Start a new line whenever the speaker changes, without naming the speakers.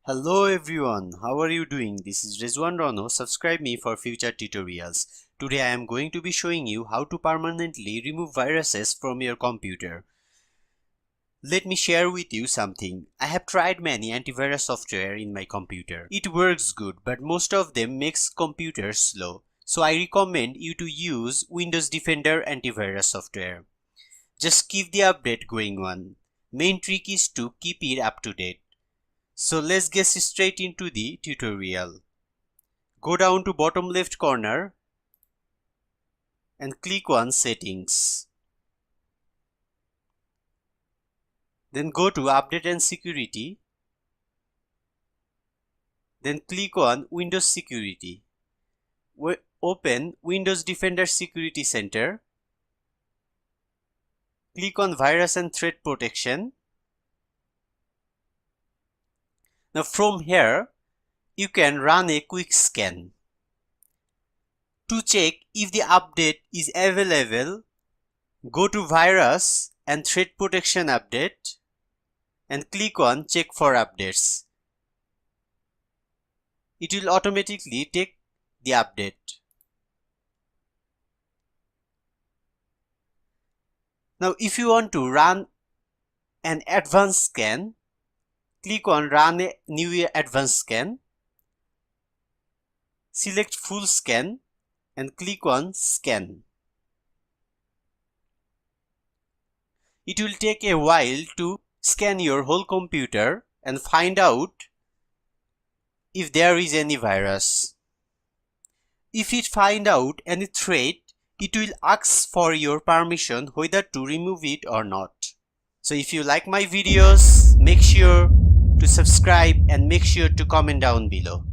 Hello everyone, how are you doing? This is Rezwan.rono. Subscribe me for future tutorials. Today I am going to be showing you how to permanently remove viruses from your computer. Let me share with you something. I have tried many antivirus software in my computer. It works good, but most of them makes computers slow. So I recommend you to use Windows Defender antivirus software. Just keep the update going on. Main trick is to keep it up to date. So let's get straight into the tutorial. Go down to bottom left corner and click on Settings. Then go to Update and Security. Then click on Windows Security. Open Windows Defender Security Center. Click on Virus and Threat Protection. Now from here, you can run a quick scan. To check if the update is available, go to Virus and Threat Protection Update and click on Check for Updates. It will automatically take the update. Now if you want to run an advanced scan, click on Run a New Advanced Scan. Select Full Scan and click on Scan. It will take a while to scan your whole computer and find out if there is any virus. If it finds out any threat, it will ask for your permission whether to remove it or not. So if you like my videos, make sure to subscribe and make sure to comment down below.